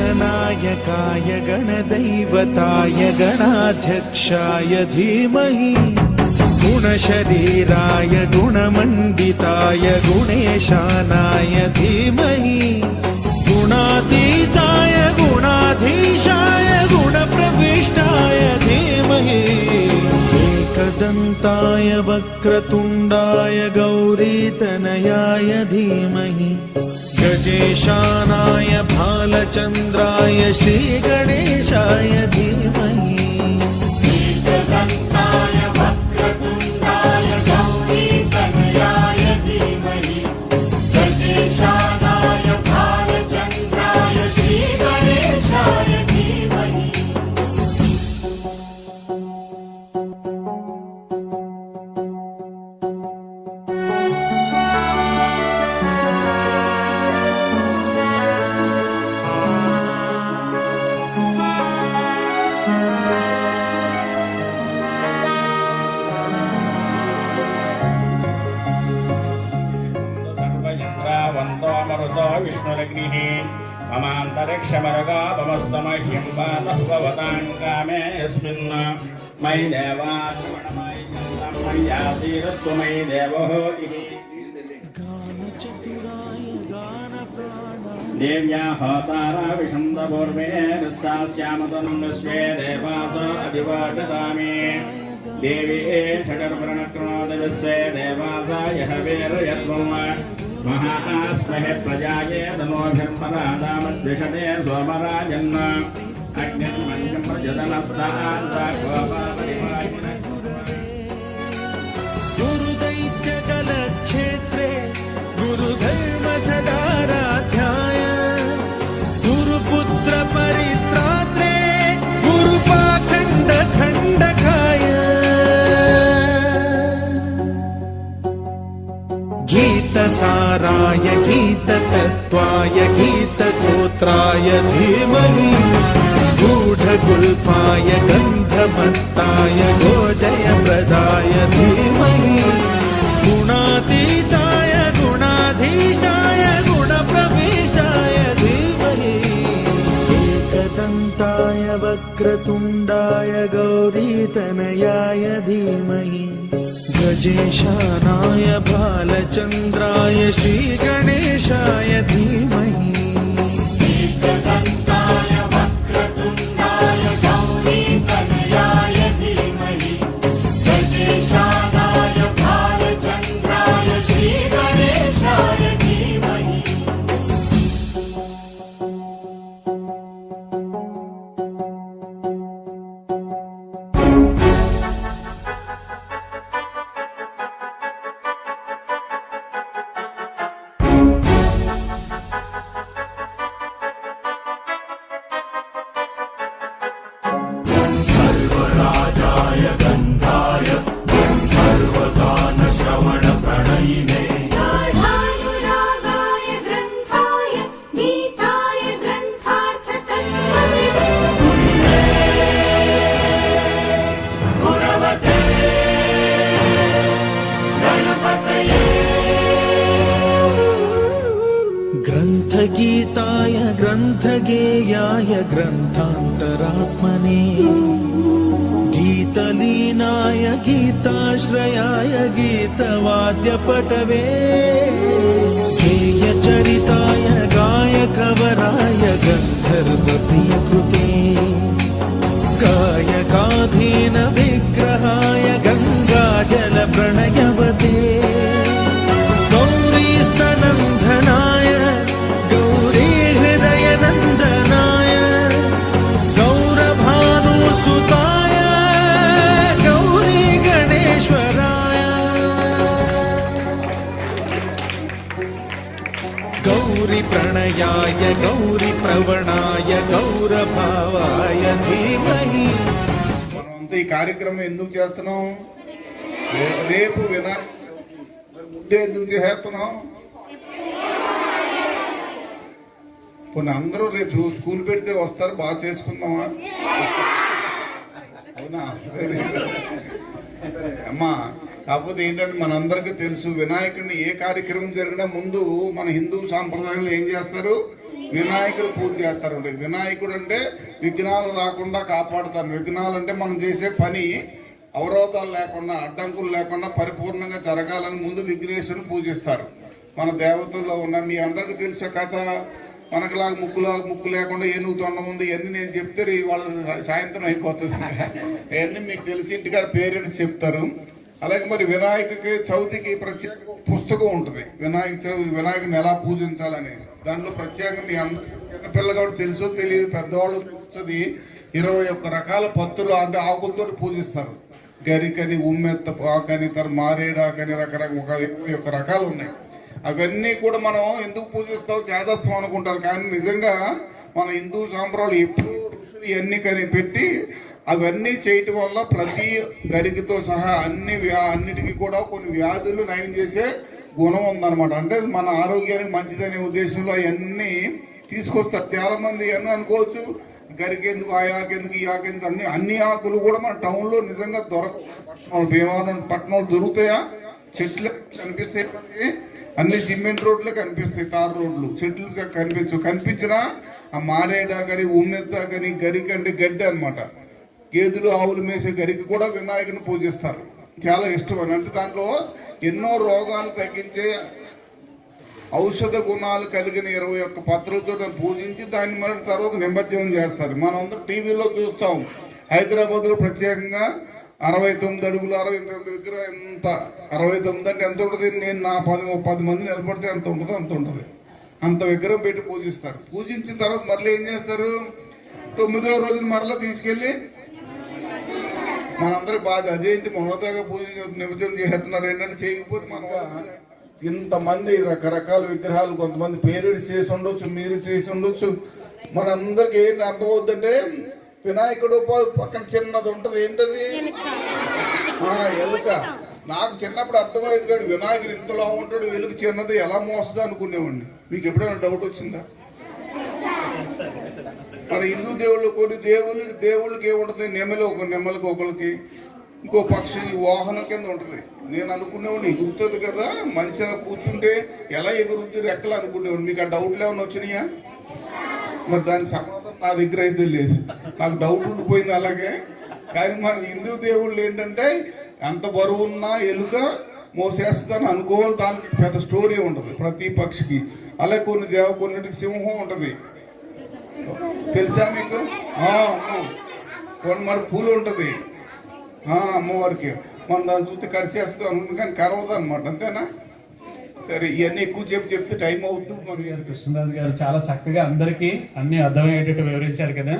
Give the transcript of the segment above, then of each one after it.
गणनायकाय गणदैवताय गणाध्यक्षाय धीमहि गुणशरीराय गुणमण्डिताय गुणेशानाय धीमहि गुणातीताय गुणाधीशाय गुणप्रविष्टाय धीमहि एकदन्ताय वक्रतुण्डाय गौरीतनयाय धीमहि गजेशानाय भालचन्द्राय श्रीगणेशाय धीमहि एकदन्ताय वक्रतुण्डाय गौरीतनयाय धीमहि गजेशानाय भालचन्द्राय श्रीगणेशाय धीमहि विष्णुरग्निः ममान्तरिक्षमरगापमस्तमह्यं वातः भवतां कामे यस्मिन् मयि देवात्मणमय्यन्तं मय्यासीरस्तु मयि देवः इति देव्या होतारा विषन्दपूर्वे निस्सास्यामतनं विश्वे देवास अधिवाचतामि देवी षडर्वर्णकृणोति विश्वे देवास यः वीर्यत्वम् महास्महे प्रजाये तनोभिर्मरादामद्विषते सोमराजन् अग्निर्मञ्चं प्रजतनस्तान्ताकोपापरिवारिण गुरुदैत्यकलक्षेत्रे गुरुधर्मसदाराध्याय गुरुपुत्रपरित्रात्रे गुरुपाखण्डखण्डकाय गीतसाराय गीततत्त्वाय गीतगोत्राय धीमहि गूढगुल्फाय गन्धमत्ताय गोजयप्रदाय धीमहि गुणातीताय गुणाधीशाय गुणप्रविष्टाय धीमहि एकदन्ताय वक्रतुण्डाय गौरीतनयाय धीमहि गजेशानाय भालचन्द्राय श्रीगणेशाय धीमहि एकदन्ताय वक्रतुण्डाय गौरीतनयाय धीमहि गजेशानाय भालचन्द्राय श्रीगणेशाय धीमहि सर्वराजाय गन्धाय सर्वगानश्रवणप्रणयिने गाढानुरागाय ग्रन्थाय गीताय ग्रन्थार्थतत्त्वविदे गुणवते गणपतये ग्रन्थगीताय ग्रन्थगेयाय ग्रन्थान्तरात्मने गीतलीनाय गीताश्रयाय गीतवाद्यपटवे गेयचरिताय गायकवराय गन्धर्वप्रियकृते गायकाधीन विग्रहाय गङ्गाजलप्रणयवते गौरीस्तनन्दनाय गौरीहृदयनन्दनाय गौरभानुसुताय गौरीगणेश्वराय गौरी प्रणयाय गौरी प्रवणाय गौरभावाय धीमहि మనమంతా ఈ కార్యక్రమం ఎందుకు చేస్తున్నాం? రేపు వినాయక ముందే ఎందుకు చేస్తున్నాం? కొన్ని అందరూ రేపు స్కూల్ పెడితే వస్తారు, బాగా చేసుకుందామా? అవునా? అమ్మా, కాకపోతే ఏంటంటే మనందరికీ తెలుసు వినాయకుడిని ఏ కార్యక్రమం జరిగినా ముందు మన హిందూ సాంప్రదాయంలో ఏం చేస్తారు? వినాయకుడు పూజ చేస్తారు. వినాయకుడు అంటే విఘ్నాలు రాకుండా కాపాడుతారు. విఘ్నాలు అంటే మనం చేసే పని అవరోధాలు లేకుండా, అడ్డంకులు లేకుండా పరిపూర్ణంగా జరగాలని ముందు విఘ్నేశ్వరుని పూజిస్తారు. మన దేవతల్లో ఉన్న మీ అందరికీ తెలిసే కథ, మనకులాగా ముక్కు లేకుండా ఏనుగు తొండం ఉంది. ఇవన్నీ నేను చెప్తే వాళ్ళు సాయంత్రం అయిపోతుంది. ఇవన్నీ మీకు తెలిసి ఇంటికాడ పేరెంట్స్ చెప్తారు. అలాగే మరి వినాయక చవితికి ప్రత్యేక పుస్తకం ఉంటుంది. వినాయకుని ఎలా పూజించాలని దాంట్లో ప్రత్యేకంగా మీ అందరికీ చిన్నపిల్లలు కాబట్టి తెలుసో తెలియదు, పెద్దవాళ్ళు తెలుస్తుంది. 21 రకాల పత్తులు అంటే ఆకులతో పూజిస్తారు. గరికని, ఉమ్మెత్త ఆకని, మారేడాకని, రకరకాల 21 రకాలు ఉన్నాయి. అవన్నీ కూడా మనం ఎందుకు పూజిస్తాం, చేదస్తాం అనుకుంటారు. కానీ నిజంగా మన హిందూ సాంప్రదాయాలు ఎప్పుడు ఋషులు ఇవన్నీ కనిపెట్టి అవన్నీ చేయటం వల్ల ప్రతి గరికతో సహా అన్నిటికీ కూడా కొన్ని వ్యాధులు నయం చేసే గుణం ఉందన్నమాట. అంటే మన ఆరోగ్యానికి మంచిదనే ఉద్దేశంలో అవన్నీ తీసుకొస్తారు. చాలా మంది అన్నీ అనుకోవచ్చు, గరికెందుకు, ఆ ఆకెందుకు, ఈ ఆకెందుకు, అన్ని ఆకులు కూడా మన టౌన్లో నిజంగా దొరకవు. భీమవరం పట్టణంలో దొరుకుతాయా? చెట్లు కనిపిస్తాయి, అన్ని సిమెంట్ రోడ్లే కనిపిస్తాయి, తార్ రోడ్లు, చెట్లు కనిపించినా ఆ మారేడా కానీ, ఉమ్మెత్త కానీ, గరికి అంటే గడ్డి అనమాట. గేదెలు ఆవులు మేసే గరికి కూడా వినాయకుని పూజిస్తారు. చాలా ఇష్టం అని అంటే దాంట్లో ఎన్నో రోగాలు తగ్గించే ఔషధ గుణాలు కలిగిన 21 పత్రులతో పూజించి దాన్ని మరి తర్వాత నిమజ్జనం చేస్తారు. మనందరం టీవీలో చూస్తాం. హైదరాబాద్లో ప్రత్యేకంగా 69 అడుగులు 69 విగ్రహం. ఎంత 69 అంటే ఎంత ఉంటుంది? నేను నా 10 మంది నిలబడితే ఎంత ఉంటుందో అంత ఉంటుంది. అంత విగ్రహం పెట్టి పూజిస్తారు. పూజించిన తర్వాత మళ్ళీ ఏం చేస్తారు? 9వ రోజున మరలా తీసుకెళ్ళి మనందరి బాధ అదేంటి మొదటగా పూజ నిమజ్జనం చేస్తున్నారు ఏంటంటే చేయకపోతే మనం ఇంతమంది రకరకాల విగ్రహాలు, కొంతమంది పేరెంట్స్ చేసి ఉండొచ్చు, మీరు చేసి ఉండొచ్చు. మనందరికి ఏంటి అర్థమవుతుందంటే వినాయకుడు పక్కన చిన్నది ఉంటుంది. ఏంటది? ఎలుక. నాకు చిన్నప్పుడు అర్థమయ్యేది కాదు, వినాయకుడు ఇంతలో ఉంటాడు, ఎలుక చిన్నది ఎలా మోస్తుందో అనుకునేవాడిని. మీకు ఎప్పుడైనా డౌట్ వచ్చిందా? మన హిందూ దేవుళ్ళు కొన్ని దేవుళ్ళకి ఏముంటుంది? నెమ్మలకి ఒకరికి ఇంకో పక్షి వాహనం కింద ఉంటుంది. నేను అనుకునేవాడిని ఎగురుతుంది కదా, మనిషి అలా కూర్చుంటే ఎలా ఎగురుతుంది రెక్కలు అనుకునేవాడిని. మీకు ఆ డౌట్లు ఏమైనా వచ్చినాయా? మరి దాని సమాధానం నా దగ్గర అయితే లేదు. నాకు డౌట్ ఉండిపోయింది అలాగే. కానీ మన హిందూ దేవుళ్ళు ఏంటంటే ఎంత బరువు ఉన్నా ఎలుక మోసేస్తుందని అనుకోవాలి. దానికి పెద్ద స్టోరీ ఉంటుంది ప్రతి పక్షికి. అలాగే కొన్నిటికి సింహం ఉంటుంది, తెలుసా మీకు? కొన్ని మరి పూలు ఉంటుంది అమ్మవారికి. మనం దాన్ని చూస్తే కరిచేస్తాం అనుకుంది కానీ కరవదు అనమాట. అంతేనా? సరే, ఇవన్నీ ఎక్కువ చెప్తే టైం అవుతుంది. కృష్ణరాజు గారు చాలా చక్కగా అందరికీ అన్ని అర్థమయ్యేటట్టు వివరించారు కదా.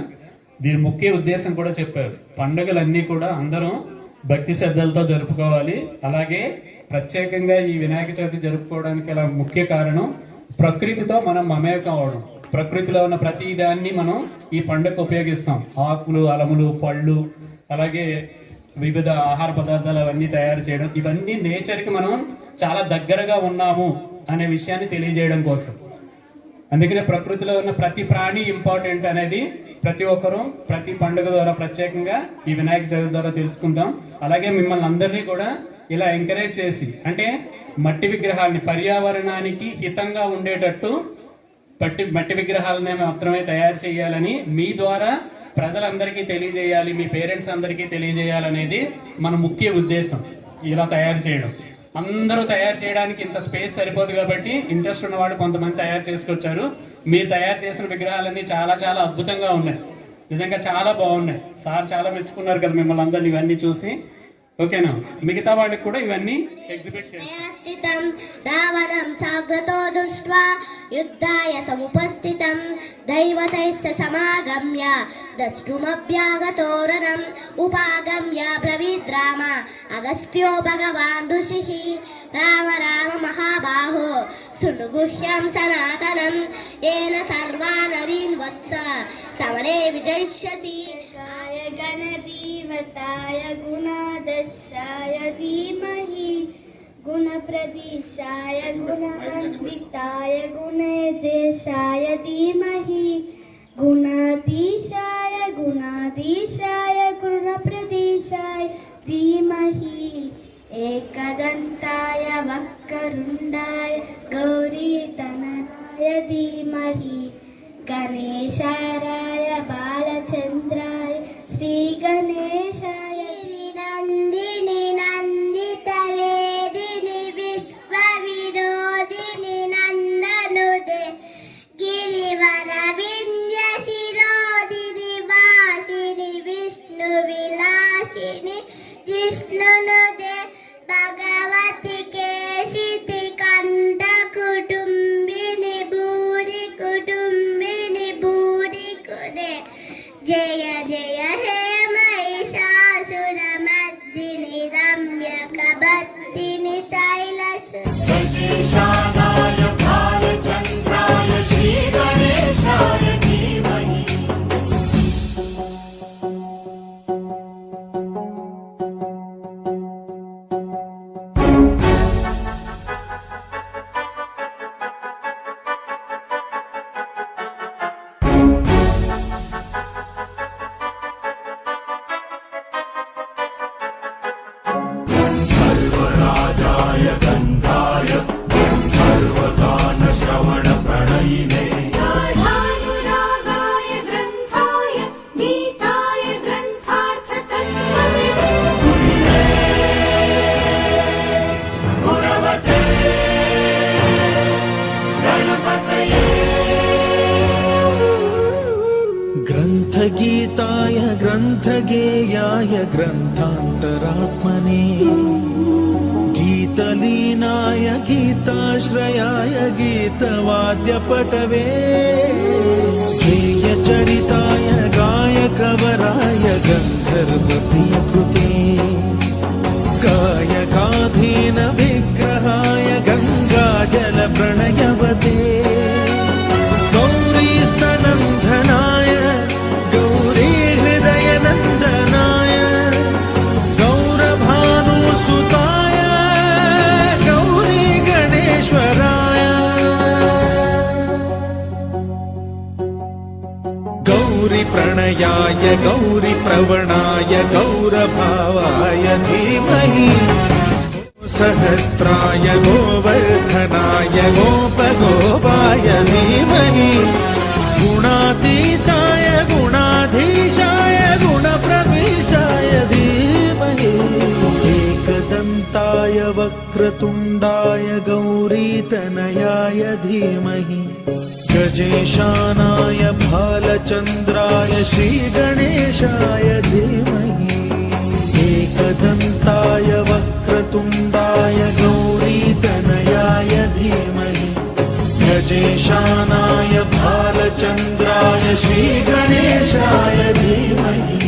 దీని ముఖ్య ఉద్దేశం కూడా చెప్పారు. పండుగలన్నీ కూడా అందరం భక్తి శ్రద్ధలతో జరుపుకోవాలి. అలాగే ప్రత్యేకంగా ఈ వినాయక చవితి జరుపుకోవడానికి అలా ముఖ్య కారణం ప్రకృతితో మనం మమేకం అవడం. ప్రకృతిలో ఉన్న ప్రతి దాన్ని మనం ఈ పండుగకు ఉపయోగిస్తాం. ఆకులు, అలములు, పళ్ళు, అలాగే వివిధ ఆహార పదార్థాలు అవన్నీ తయారు చేయడం, ఇవన్నీ నేచర్కి మనం చాలా దగ్గరగా ఉన్నాము అనే విషయాన్ని తెలియజేయడం కోసం. అందుకనే ప్రకృతిలో ఉన్న ప్రతి ప్రాణి ఇంపార్టెంట్ అనేది ప్రతి ఒక్కరూ ప్రతి పండుగ ద్వారా ప్రత్యేకంగా ఈ వినాయక చవితి ద్వారా తెలుసుకుంటాం. అలాగే మిమ్మల్ని అందరినీ కూడా ఇలా ఎంకరేజ్ చేసి, అంటే మట్టి విగ్రహాలని పర్యావరణానికి హితంగా ఉండేటట్టు మట్టి విగ్రహాలనే మాత్రమే తయారు చేయాలని మీ ద్వారా ప్రజలందరికీ తెలియజేయాలి, మీ పేరెంట్స్ అందరికీ తెలియజేయాలనేది మన ముఖ్య ఉద్దేశం. ఇలా తయారు చేయడం, అందరూ తయారు చేయడానికి ఇంత స్పేస్ సరిపోదు కాబట్టి ఇంట్రెస్ట్ ఉన్న వాళ్ళు కొంతమంది తయారు చేసుకొచ్చారు. మీరు తయారు చేసిన విగ్రహాలన్నీ చాలా చాలా అద్భుతంగా ఉన్నాయి. నిజంగా చాలా బాగున్నాయి. సార్ చాలా మెచ్చుకున్నారు కదా మిమ్మల్ని అందరినీ ఇవన్నీ చూసి. ఓకేనా? మిగతా వాళ్ళకి కూడా ఇవన్నీ ఎగ్జిబిట్ చేస్తాం. రావణం జాగ్రతో దృష్ట్వా యుద్ధాయ సముపస్థితం దైవతైస్య సమాగమ్య ద్రష్టుమభ్యాగతోరణం ఉపాగమ్య బ్రవీద్రామ అగస్త్యో భగవాన్ ఋషిః రామ రామ మహాబాహో शृणु गुह्यं सनातनं येन सर्वानरीन् वत्स समरे विजयिष्यसि गणदेवताय गुणादशाय धीमहि गुणप्रदिशाय गुणवन्दिताय गुणेदेशाय धीमहि गुणाधीशाय गुणप्रदिशाय धीमहि एकदन्ताय वक्रतुण्डाय गौरीतनयाय धीमहि गणेशाय बालचन्द्राय श्रीगणेशाय नन्दिनि नन्दितवेदिनि विश्वविनोदिनि नन्दनुदे गिरिवरविन्यशिरोदिनि वासिनि विष्णुविलासिनि जिष्णुनुदे भगवति केशिति कण्ठकुटुम्बिनि भूरि कुटुम्बिनि भूरि कुदे जय जय हे महिषासुरमर्दिनि रम्यकबर्दिनि शैलसुते गजेशानाय भालचन्द्राय श्रीगणेशाय धीमहि सर्वराजाय गन्धाय सर्वगानश्रवणप्रणयिने गाढानुरागाय ग्रन्थाय गीताय ग्रन्थार्थतत्त्वविदे गुणवते गणपतये ग्रन्थगीताय ग्रन्थगेयाय ग्रन्थान्तरात्मने गीतलीनाय गीताश्रयाय गीतवाद्यपटवे गेयचरिताय गायकवराय गन्धर्वप्रियकृते गायकाधीन विग्रहाय गङ्गाजलप्रणयवते गौरीस्तनन्दनाय गौरीहृदयनन्दनाय गौरभानुसुताय गौरी गणेश्वराय गौरीप्रणयाय गौरीप्रवणाय गौरभावाय धीमहि सहस्राय गोवर्धनाय गोपगोपाय धीमहि गुणातीताय गुणाधीशाय गुणप्रविष्टाय धीमहि एकदन्ताय वक्रतुण्डाय गौरीतनयाय धीमहि गजेशानाय भालचन्द्राय श्रीगणेशाय धीमहि एकदन्ताय वक्रतुण्डाय गौरीतनयाय धीमहि गजेशानाय भालचन्द्राय श्रीगणेशाय धीमहि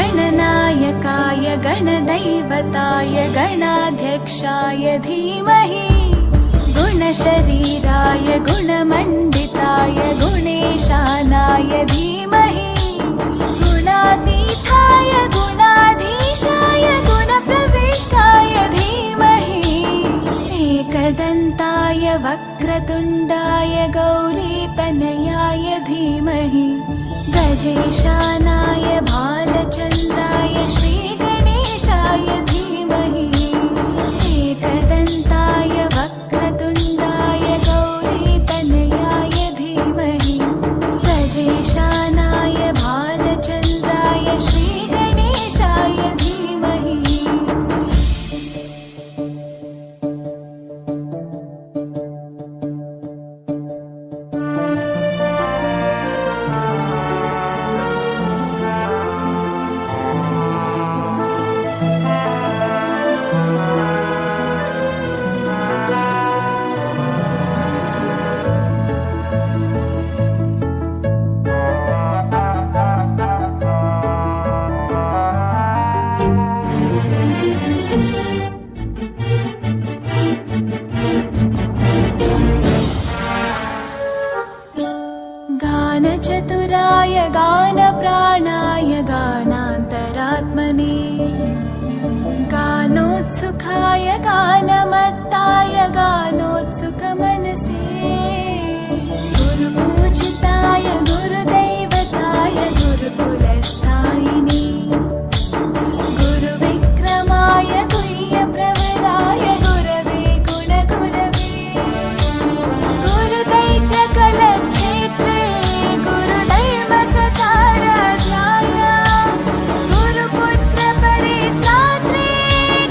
गणनायकाय गणदैवताय गणाध्यक्षाय धीमहि गुणशरीराय गुणमण्डिताय गुणेशानाय धीमहि गुणातीताय गुणाधीशाय गुणप्रविष्टाय धीमहि एकदन्ताय वक्रतुण्डाय गौरीतनयाय धीमहि गजेशानाय भालचन्द्राय श्रीगणेशाय धीमहि एकदन्ताय वक्रतुण्डाय गौरीतनयाय गानचतुराय गानप्राणाय गानान्तरात्मने गानोत्सुकाय गानमत्ताय गानोत्सुकमनसे गुरुपूजिताय गुरुदैवताय गुरुकुलस्थायिने गुरुविक्रमाय गुह्यप्रवराय गुरवे गुणगुरवे गुरुदैत्यकलक्षेत्रे गुरुधर्मसताराध्याय गुरुपुत्रपरित्रात्रे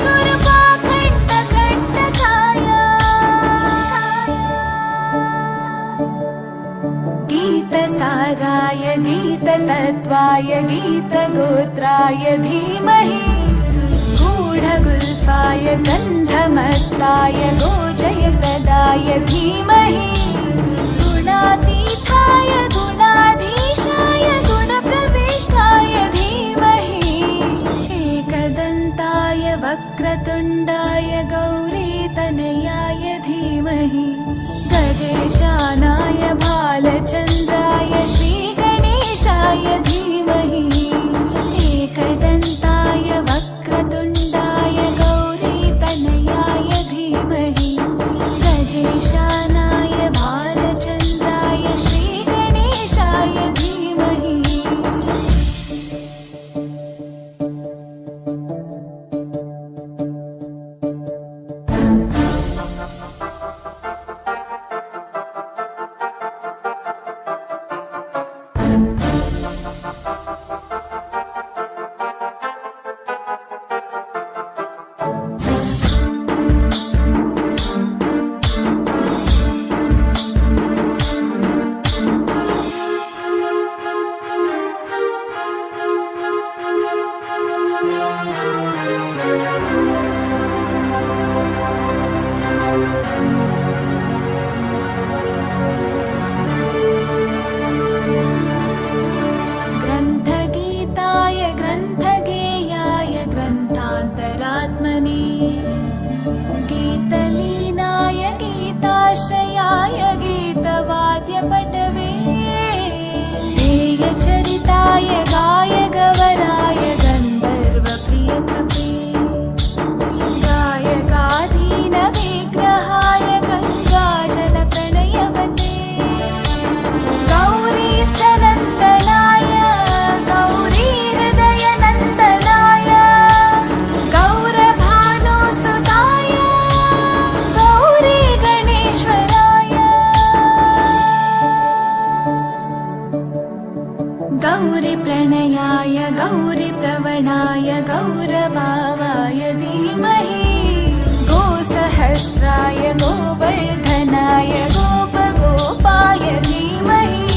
गुरुपाखण्डखण्डकाय गीतसाराय गीततत्त्वाय गीतगोत्राय धीमहि गूढगुल्फाय गन्धमत्ताय गोजयप्रदाय धीमहि गुणातीताय गुणाधीशाय गुणप्रविष्टाय धीमहि एकदन्ताय वक्रतुण्डाय गौरीतनयाय धीमहि गजेशानाय भालचन्द्राय श्रीगणेशाय धीमहि एकदन्ताय वक्रतुण्डाय गौरीतनयाय धीमहि गजेशानाय भालचन्द्राय श्रीगणेशाय धीमहि ग्रन्थगीताय ग्रन्थगेयाय ग्रन्थान्तरात्मने गीतलीनाय गीताश्रयाय गीतवाद्यपटवे ध्येयचरिताय गायगवराय गन्धर्वप्रियकृपे गायकाधीनविग्रहाय गङ्गाजलप्रणयवते गौरीस्तनन्दनाय गौरीहृदयनन्दनाय गौरभानुसुताय गौरीगणेश्वराय गौरीप्रणयाय गौरीप्रवणाय गौरभावाय धीमहि गोसहस्राय गोवर्धनाय गोपगोपाय धीमहि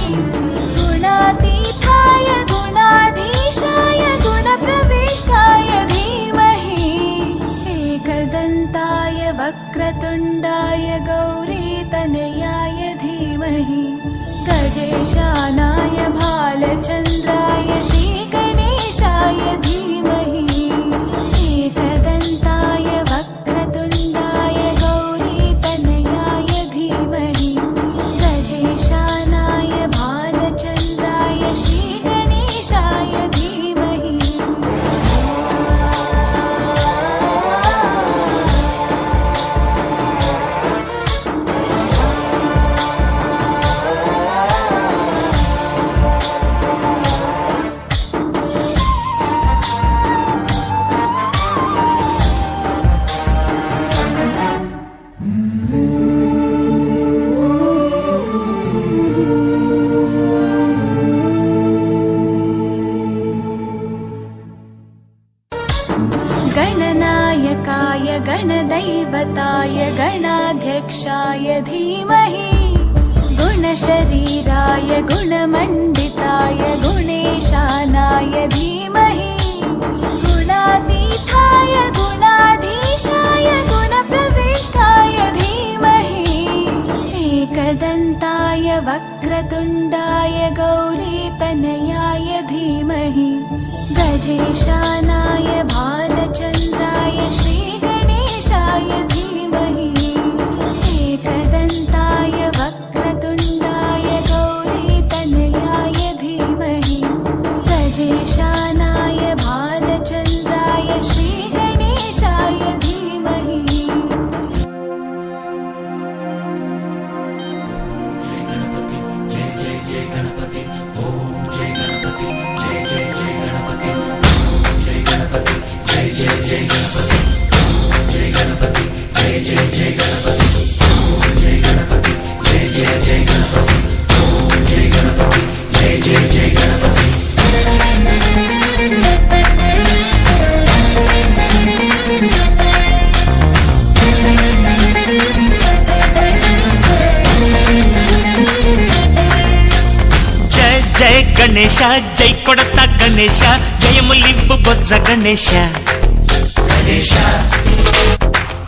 गुणातीताय गुणाधीशाय गुणप्रविष्टाय धीमहि एकदन्ताय वक्रतुण्डाय गौरीतनयाय धीमहि गजेशानाय भालचन्द्राय श्रीगणेशाय धीमहि एकदन्ताय वक्रतुण्डाय गौरीतनयाय धीमहि गजेशानाय भालचन्द्राय श्रीगणेशाय धीमहि गणनायकाय गणदैवताय गणाध्यक्षाय धीमहि गुणशरीराय गुणमण्डिताय गुणेशानाय धीमहि गुणातीताय गुणाधीशाय गुणप्रविष्टाय धीमहि एकदन्ताय वक्रतुण्डाय गौरीतनयाय धीमहि गजेशानाय भालचन्द्राय श्रीगणेशाय धीमहि एकदन्ताय वक्रतुण्डाय गौरीतनयाय గణేశ జై కొడత గణేశ జయములివ్వు బొజ్జ గణేశ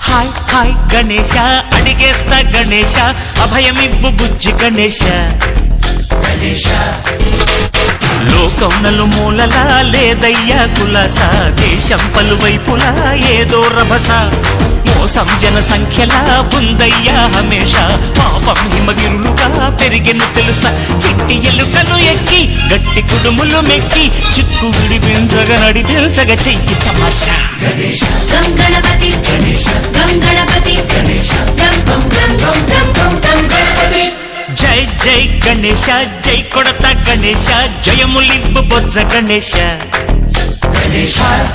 హాయ్ హాయ్ గణేశ అడిగేస్తా గణేశ అభయమివ్వు బుజ్జి గణేశ లోకం నలుమూలలా లేదయ్యా కులాస దేశం పలువైపులా ఏదో రభస మోసం జన సంఖ్యలా ఉందయ్యా హమేష పాపం హిమగిరులుగా పెరిగెను తెలుసా చిట్టి ఎలుకలు ఎక్కి గట్టి కుడుములు మెక్కి చిక్కు విడిపించగ నడిపించగ చెయ్యి తమాషా గం గణపతి గం గణపతి గం గం గం గం గం గం గం గణపతి జై జై గణేశ జై కొడత గణేశ జయములివ్వు బొజ్జ గణేశ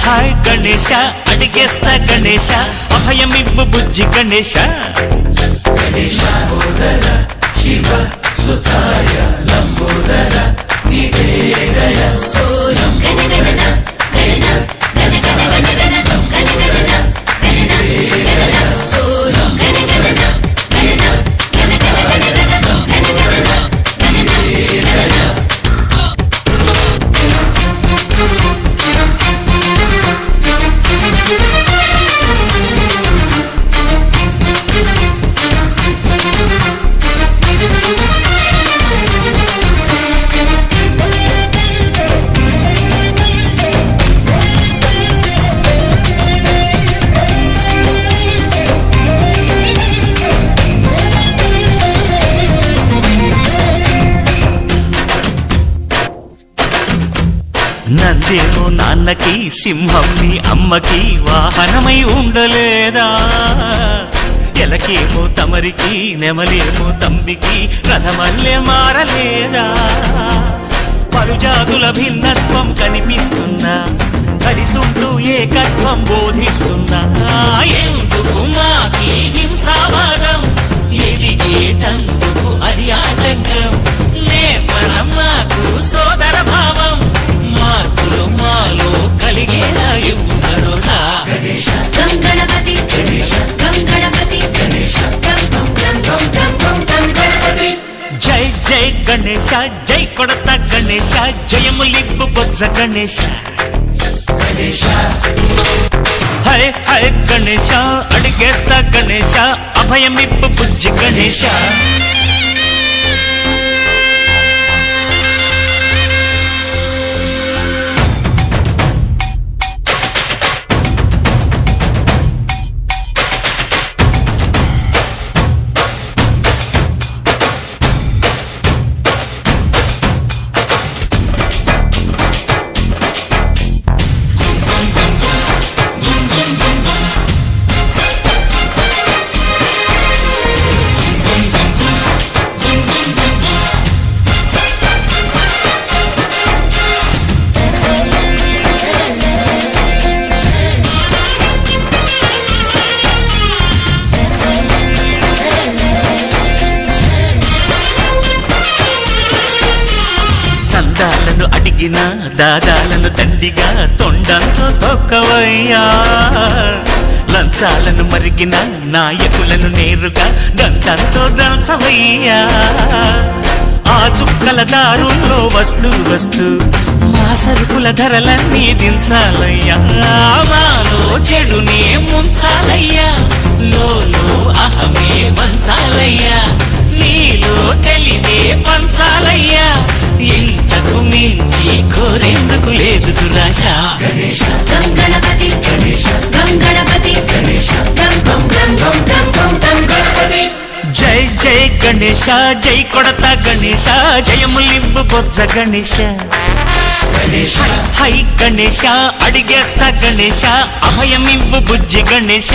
హాయ్ గణేశ అడిగేస్తా గణేశ అభయమివ్వు బుజ్జి గణేశ శివ సుతాయ లంబోదర నివేదయ గణ గణన గణన గణ గణ గణ గణ గణ గణన గణన గణన గణ గణన గణన గణ గణ గణ గణ గణ గణన గణన గణన నందేమో నాన్నకి సింహం నీ అమ్మకి వాహనమై ఉండలేదా ఎలకేమో తమరికి నెమలేమో తంబికి రథమల్లే మారలేదా పలుజాతుల భిన్నత్వం కనిపిస్తున్నా కలిసుంటూ ఏకత్వం బోధిస్తున్నా ఎందుకు మాకి హింసావాదం ఎదిగేటందుకు అది ఆటంకం నేపరం మాకు సోదర భావం మార్పులు మాలో కలిగేలా ఇవ్వు భరోసా గం గణపతి గం గణపతి గం గం గం గం గం గం గం గణపతి జై జై గణేశ జై కొడత గణేశ జయములివ్వు బొజ్జ గణేశ హరే హరే గణేశ అడిగేస్తా గణేశ అభయమివ్వు బుజ్జి గణేశ సందాలను అడిగిన దాదాలను దండిగా తొండంతో తొక్కవయ్యా లంచాలను మరిగిన నాయకులను నేరుగా దంతంతో దంచవయ్యా ఆ చుక్కల దారుల్లో వస్తూ వస్తూ మా సరుకుల ధరలన్నీ దించాలయ్యా మాలో చెడునే ముంచాలయ్యా లోలో అహమే పంచాలయ్యా నీలో తెలివే పంచాలయ్యా ఇంతకు మించి కోరేందుకు లేదు దురాశ గం గణపతి గం గణపతి గం గం గం గం గం గం గం గణపతి జై జై గణేశ జై కొడత గణేశ జయములివ్వు బొజ్జ గణేశ హై గణేశ అడిగేస్తా గణేశ అభయమివ్వు బుజ్జి గణేశ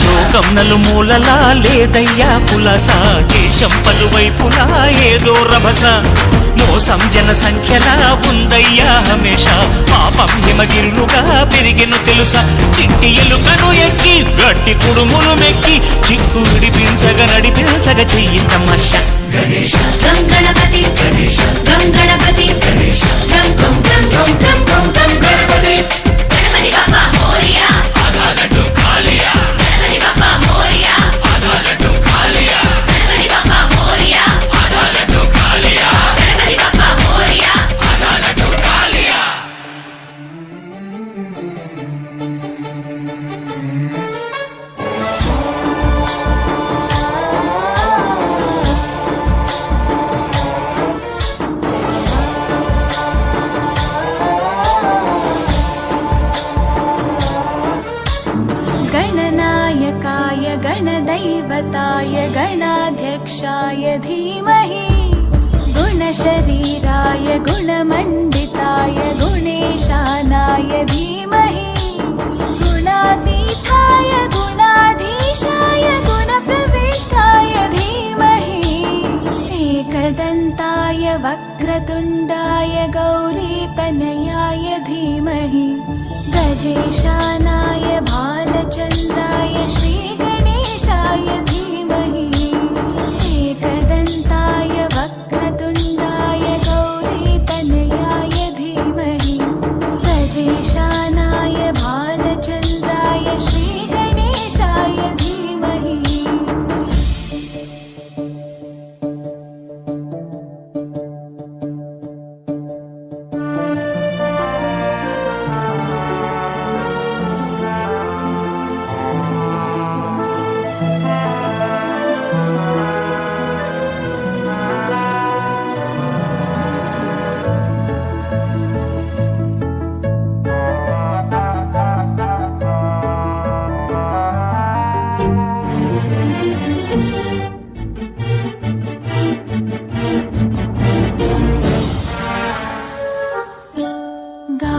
లోకం నలుమూలలా లేదయ్యా కులాస దేశం పలువైపులా ఏదో రభస మోసం జన సంఖ్యలా ఉందయ్యా హమేష పాపం హిమగిరులుగా పెరిగెను తెలుసా చిట్టి ఎలుకను ఎక్కి గట్టి కుడుములు మెక్కి చిక్కు విడిపించగ నడిపించగ చెయ్యి తమాషా గం గణపతి గం గణపతి గం గం గం గం గం గం గం గణపతి గణపతి బాబా మోరియా ఆధాలడ్డు కాలియా గణపతి బాబా మోరియా ఆధాలడ్డు కాలియా గణపతి బాబా మోరియా ఆధాలడ్డు కాలియా గణపతి బాబా गणनायकाय गणाध्यक्षाय धीमहि गुणशरीराय गुणमण्डिताय गुणेशानाय धीमहि गुणातीताय गुणाधीशाय गुणप्रविष्टाय धीमहि एकदन्ताय वक्रतुण्डाय गौरीतनयाय धीमहि गजेशानाय भालचन्द्राय श्रीगणेशाय धीमहि एकदन्ताय वक्रतुण्डाय गौरीतनयाय धीमहि गजेशानाय भालचन्द्राय श्रीगणेशाय धीमहि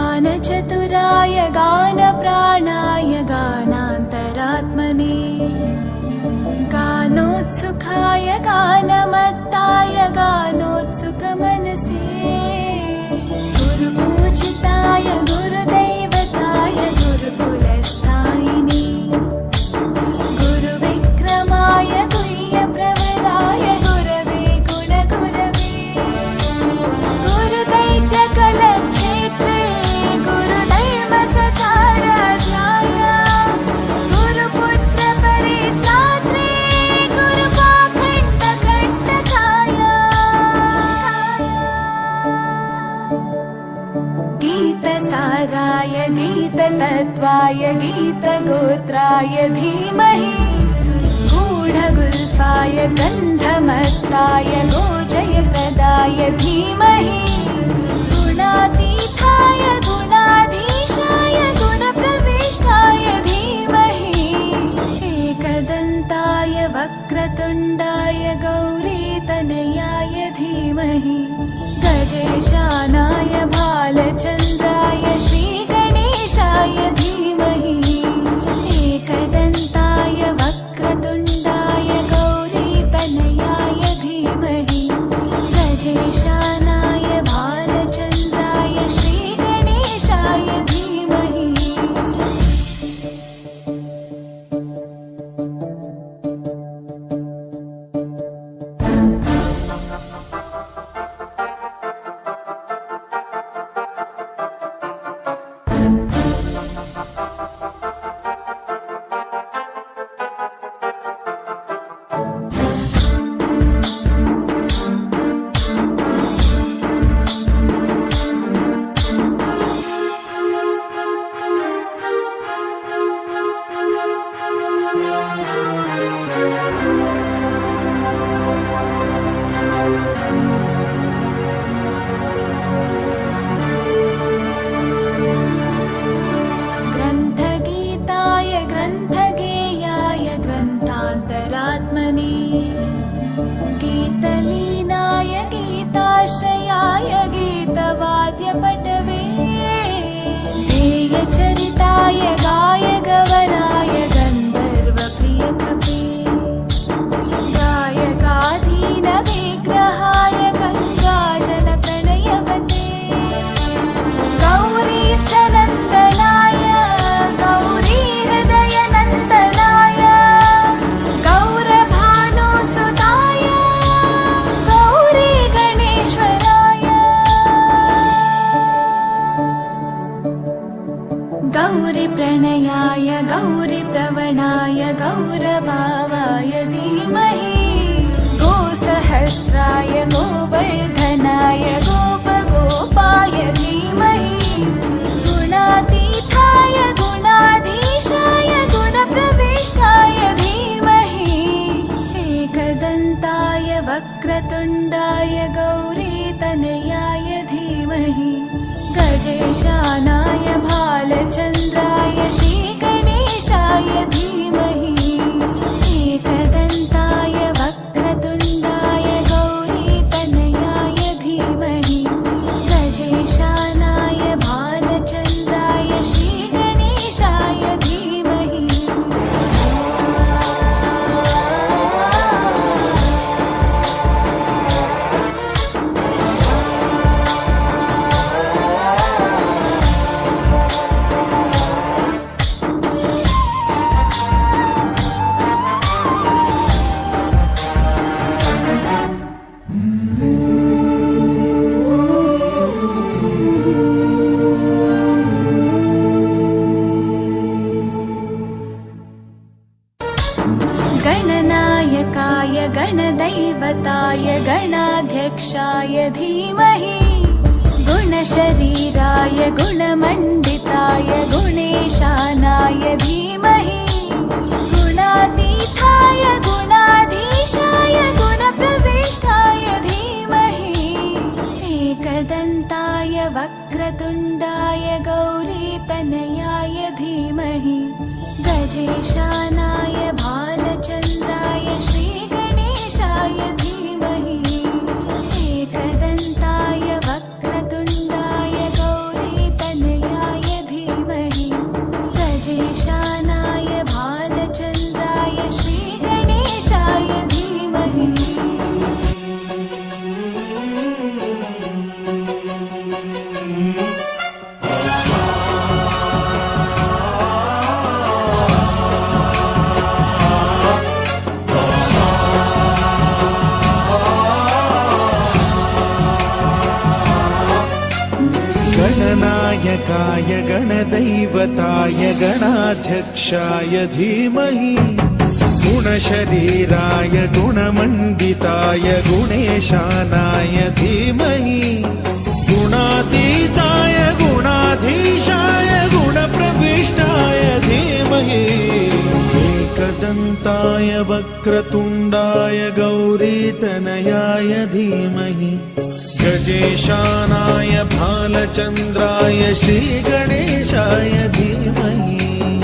गानचतुराय गानप्राणाय गानान्तरात्मने गानोत्सुकाय गानमत्ताय गानोत्सुकमनसे गुरुपूजिताय गुरुदैवताय गुरुकुलस्थायिने गुरुविक्रमाय गुह्यप्रवराय गुरवे गुणगुरवे गुरुदैत्यकलक्षेत्रे गुरुधर्मसताराध्याय गुरुपुत्रपरित्रात्रे गुरुपाखण्डकण्टकाय गीतसाराय गीततत्त्वाय गीतगोत्राय धीमहि गूढगुल्फाय गन्धमत्ताय गोजयप्रदाय धीमहि गुणातीताय गुणाधीशाय गुणप्रविष्टाय धीमहि एकदन्ताय वक्रतुण्डाय गौरीतनयाय धीमहि गजेशानाय भालचन्द्राय श्रीगणेशाय धीमहि एकदन्ताय वक्रतुण्डाय गौरीतनयाय धीमहि गजेशानाय भालचन्द्राय श्रीगणेशाय धीमहि ग्रन्थगीताय ग्रन्थगेयाय ग्रन्थान्तरात्मने गीतलीनाय गीताश्रयाय गीतवाद्यपटवे ध्येयचरिताय गायगवराय गन्धर्वप्रियकृते गायकाधीनविग्रहाय गङ्गाजलप्रणयवते गौरीस्तनन्दनाय गौरीहृदयनन्दनाय गौरभानुसुताय गौरीगणेश्वराय गौरीप्रणयाय गौरीप्रवणाय गौरभावाय धीमहि गोसहस्राय गोवर्धनाय गोपगोपाय धीमहि गुणातीताय गुणाधीशाय गुणप्रविष्टाय धीमहि एकदन्ताय वक्रतुण्डाय गौरीतनयाय धीमहि गजेशानाय भालचन्द्राय श्रीगणेशाय धीमहि एकदन्ताय गजेशानाय धीमहि गुणशरीराय गुणमण्डिताय गुणेशानाय धीमहि गुणातीताय गुणाधीशाय गुणप्रविष्टाय धीमहि एकदन्ताय वक्रतुण्डाय गौरीतनयाय धीमहि गजेशानाय भालचन्द्राय श्रीगणेशाय धीमहि एकदन्ताय वक्रतुण्डाय गौरीतनयाय धीमहि गजेशानाय भालचन्द्राय श्रीगणेशाय धीमहि गणनायकाय गणदैवताय गणाध्यक्षाय धीमहि गुणशरीराय गुणमण्डिताय गुणेशानाय धीमहि गुणातीताय गुणाधीशाय गुणप्रविष्टाय धीमहि एकदन्ताय वक्रतुण्डाय गौरीतनयाय धीमहि गजेशानाय भालचन्द्राय श्रीगणेशाय धीमहि